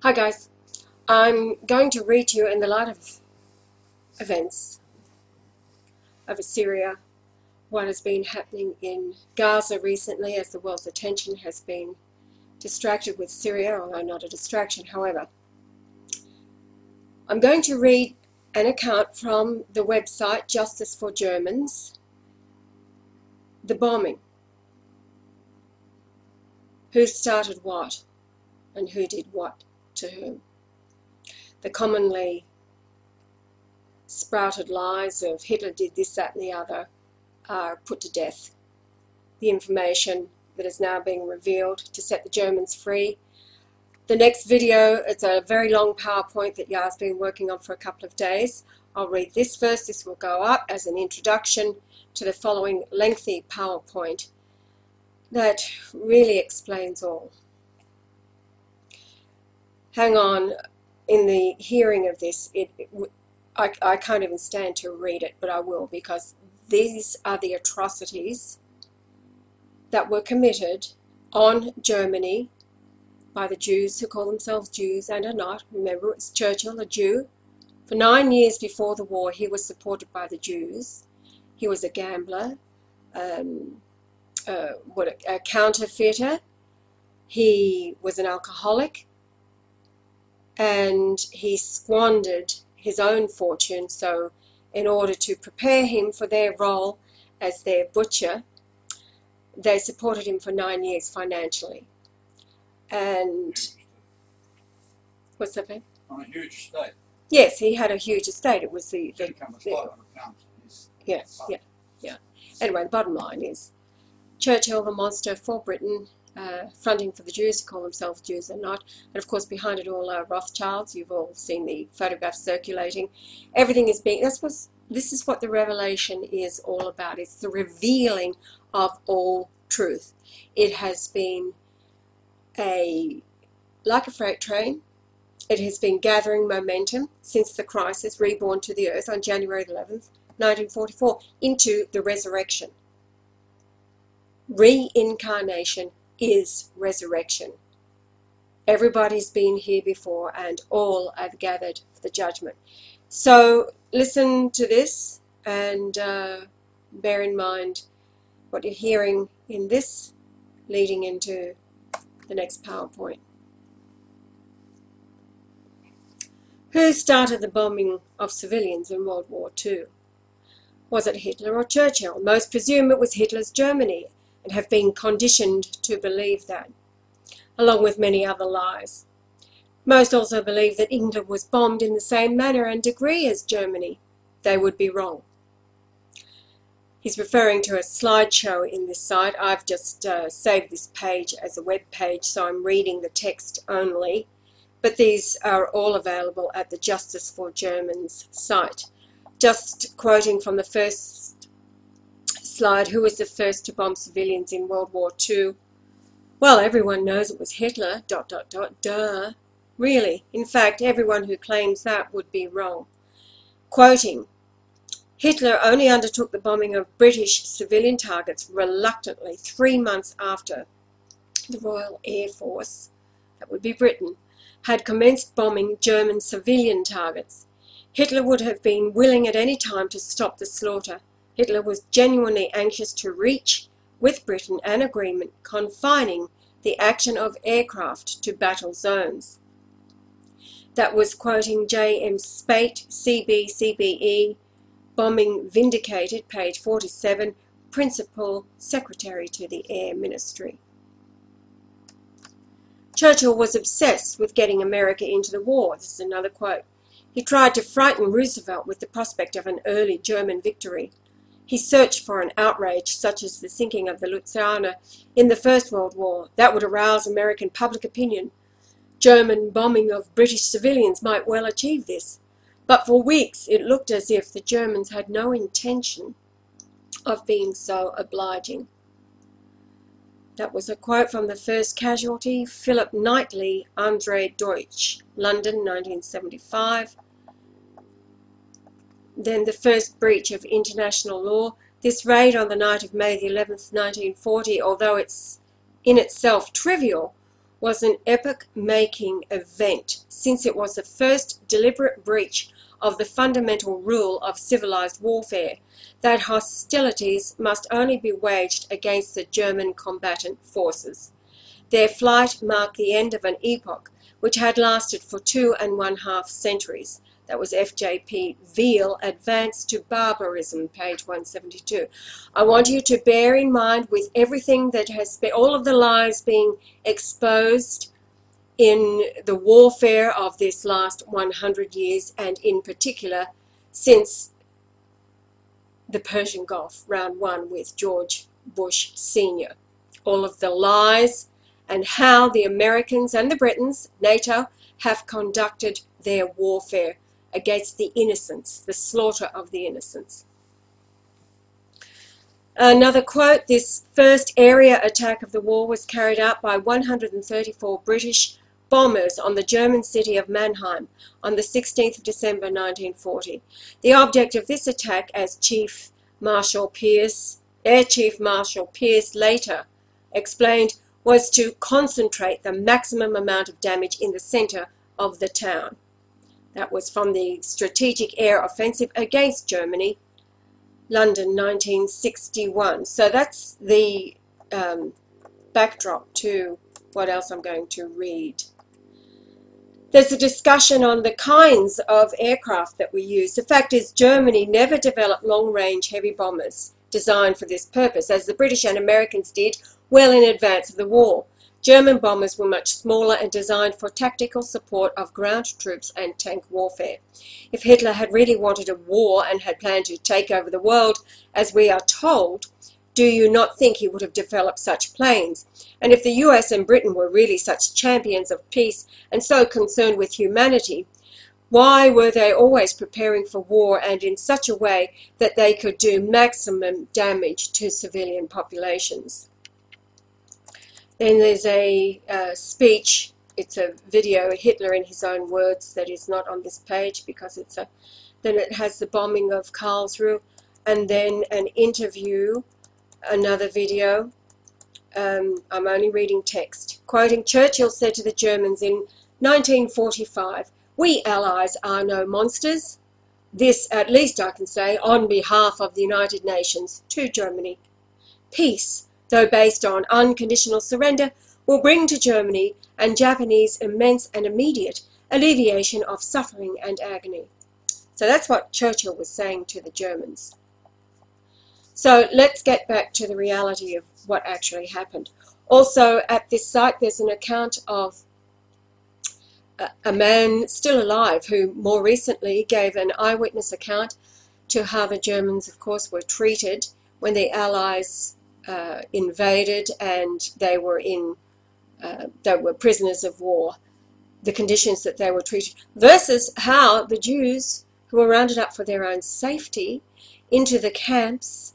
Hi guys, I'm going to read to you in the light of events over Syria, what has been happening in Gaza recently as the world's attention has been distracted with Syria, although not a distraction, however. I'm going to read an account from the website Justice for Germans, the bombing. Who started what and who did what to whom. The commonly sprouted lies of Hitler did this, that and the other are put to death. The information that is now being revealed to set the Germans free. The next video, it's a very long PowerPoint that Ya's been working on for a couple of days. I'll read this first. This will go up as an introduction to the following lengthy PowerPoint that really explains all. Hang on, in the hearing of this, I can't even stand to read it, but I will, because these are the atrocities that were committed on Germany by the Jews who call themselves Jews and are not. Remember, it was Churchill, a Jew. For 9 years before the war, he was supported by the Jews. He was a gambler, a counterfeiter. He was an alcoholic, and he squandered his own fortune. So in order to prepare him for their role as their butcher, they supported him for 9 years financially. And what's that, babe? On a huge estate. Yes, he had a huge estate. It was the yeah. Anyway, the bottom line is Churchill, the monster for Britain, fronting for the Jews who call themselves Jews and not. And of course, behind it all are Rothschilds. You've all seen the photographs circulating. Everything is being, this is what the revelation is all about. It's the revealing of all truth. It has been like a freight train. It has been gathering momentum since the crisis, reborn to the earth on January 11th, 1944, into the resurrection. Reincarnation is resurrection. Everybody's been here before, and all have gathered for the judgment. So listen to this and bear in mind what you're hearing in this, leading into the next PowerPoint. Who started the bombing of civilians in World War II? Was it Hitler or Churchill? Most presume it was Hitler's Germany, and have been conditioned to believe that, along with many other lies. Most also believe that England was bombed in the same manner and degree as Germany. They would be wrong. He's referring to a slideshow in this site. I've just saved this page as a web page, so I'm reading the text only. But these are all available at the Justice for Germans site. Just quoting from the first slide, who was the first to bomb civilians in World War II? Well, everyone knows it was Hitler, ... duh. Really, in fact, everyone who claims that would be wrong. Quoting, Hitler only undertook the bombing of British civilian targets reluctantly 3 months after the Royal Air Force, that would be Britain, had commenced bombing German civilian targets. Hitler would have been willing at any time to stop the slaughter. Hitler was genuinely anxious to reach, with Britain, an agreement confining the action of aircraft to battle zones. That was quoting J.M. Spate, CBE, Bombing Vindicated, page 47, Principal Secretary to the Air Ministry. Churchill was obsessed with getting America into the war. This is another quote. He tried to frighten Roosevelt with the prospect of an early German victory. He searched for an outrage such as the sinking of the Lusitania in the First World War. That would arouse American public opinion. German bombing of British civilians might well achieve this. But for weeks it looked as if the Germans had no intention of being so obliging. That was a quote from the first casualty, Philip Knightley, Andre Deutsch, London, 1975. Then the first breach of international law. This raid on the night of May the 11th, 1940, although it's in itself trivial, was an epoch-making event, since it was the first deliberate breach of the fundamental rule of civilized warfare, that hostilities must only be waged against the German combatant forces. Their flight marked the end of an epoch which had lasted for 2½ centuries. That was F.J.P. Veal, Advance to Barbarism, page 172. I want you to bear in mind, with everything that has been, all of the lies being exposed in the warfare of this last 100 years, and in particular since the Persian Gulf, round one with George Bush Sr. All of the lies and how the Americans and the Britons, NATO, have conducted their warfare against the innocents, the slaughter of the innocents. Another quote, this first area attack of the war was carried out by 134 British bombers on the German city of Mannheim on the 16th of December 1940. The object of this attack, as Air Chief Marshal Pierce later explained, was to concentrate the maximum amount of damage in the centre of the town. That was from the Strategic Air Offensive against Germany, London, 1961. So that's the backdrop to what else I'm going to read. There's a discussion on the kinds of aircraft that we use. The fact is, Germany never developed long-range heavy bombers designed for this purpose, as the British and Americans did well in advance of the war. German bombers were much smaller and designed for tactical support of ground troops and tank warfare. If Hitler had really wanted a war and had planned to take over the world, as we are told, do you not think he would have developed such planes? And if the US and Britain were really such champions of peace and so concerned with humanity, why were they always preparing for war, and in such a way that they could do maximum damage to civilian populations? Then there's a speech, it's a video, Hitler in his own words, that is not on this page because it's a, then it has the bombing of Karlsruhe, and then an interview, another video. I'm only reading text. Quoting, Churchill said to the Germans in 1945, "We Allies are no monsters. This, at least I can say, on behalf of the United Nations, to Germany. Peace, though based on unconditional surrender, will bring to Germany and Japanese immense and immediate alleviation of suffering and agony." So that's what Churchill was saying to the Germans. So let's get back to the reality of what actually happened. Also at this site there's an account of a man still alive who more recently gave an eyewitness account to how the Germans, of course, were treated when the Allies invaded, and they were prisoners of war, the conditions that they were treated, versus how the Jews, who were rounded up for their own safety into the camps,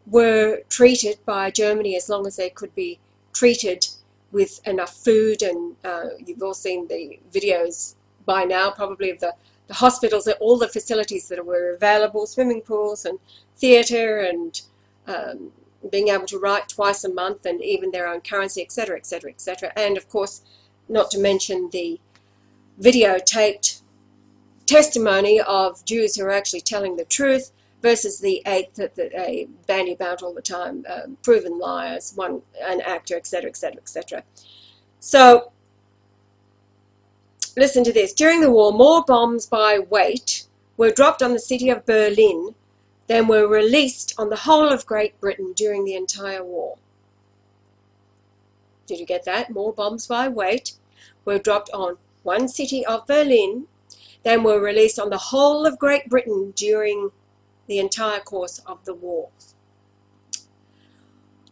were treated by Germany as long as they could be treated with enough food. And you've all seen the videos by now probably of the hospitals, all the facilities that were available, swimming pools and theatre, and being able to write twice a month, and even their own currency, etc., etc., etc. And of course, not to mention the videotaped testimony of Jews who are actually telling the truth versus the eight that they bandy about all the time, proven liars, an actor, etc., etc., etc. So listen to this. During the war, more bombs by weight were dropped on the city of Berlin than were released on the whole of Great Britain during the entire war. Did you get that? More bombs by weight were dropped on one city of Berlin than were released on the whole of Great Britain during the entire course of the war.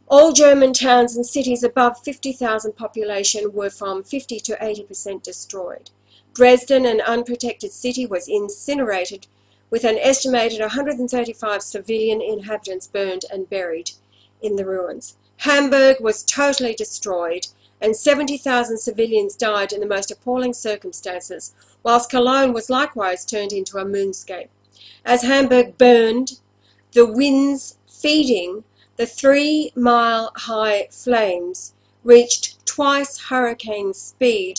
All German towns and cities above 50,000 population were from 50 to 80% destroyed. Dresden, an unprotected city, was incinerated, with an estimated 135 civilian inhabitants burned and buried in the ruins. Hamburg was totally destroyed, and 70,000 civilians died in the most appalling circumstances, whilst Cologne was likewise turned into a moonscape. As Hamburg burned, the winds feeding the 3-mile-high flames reached twice hurricane speed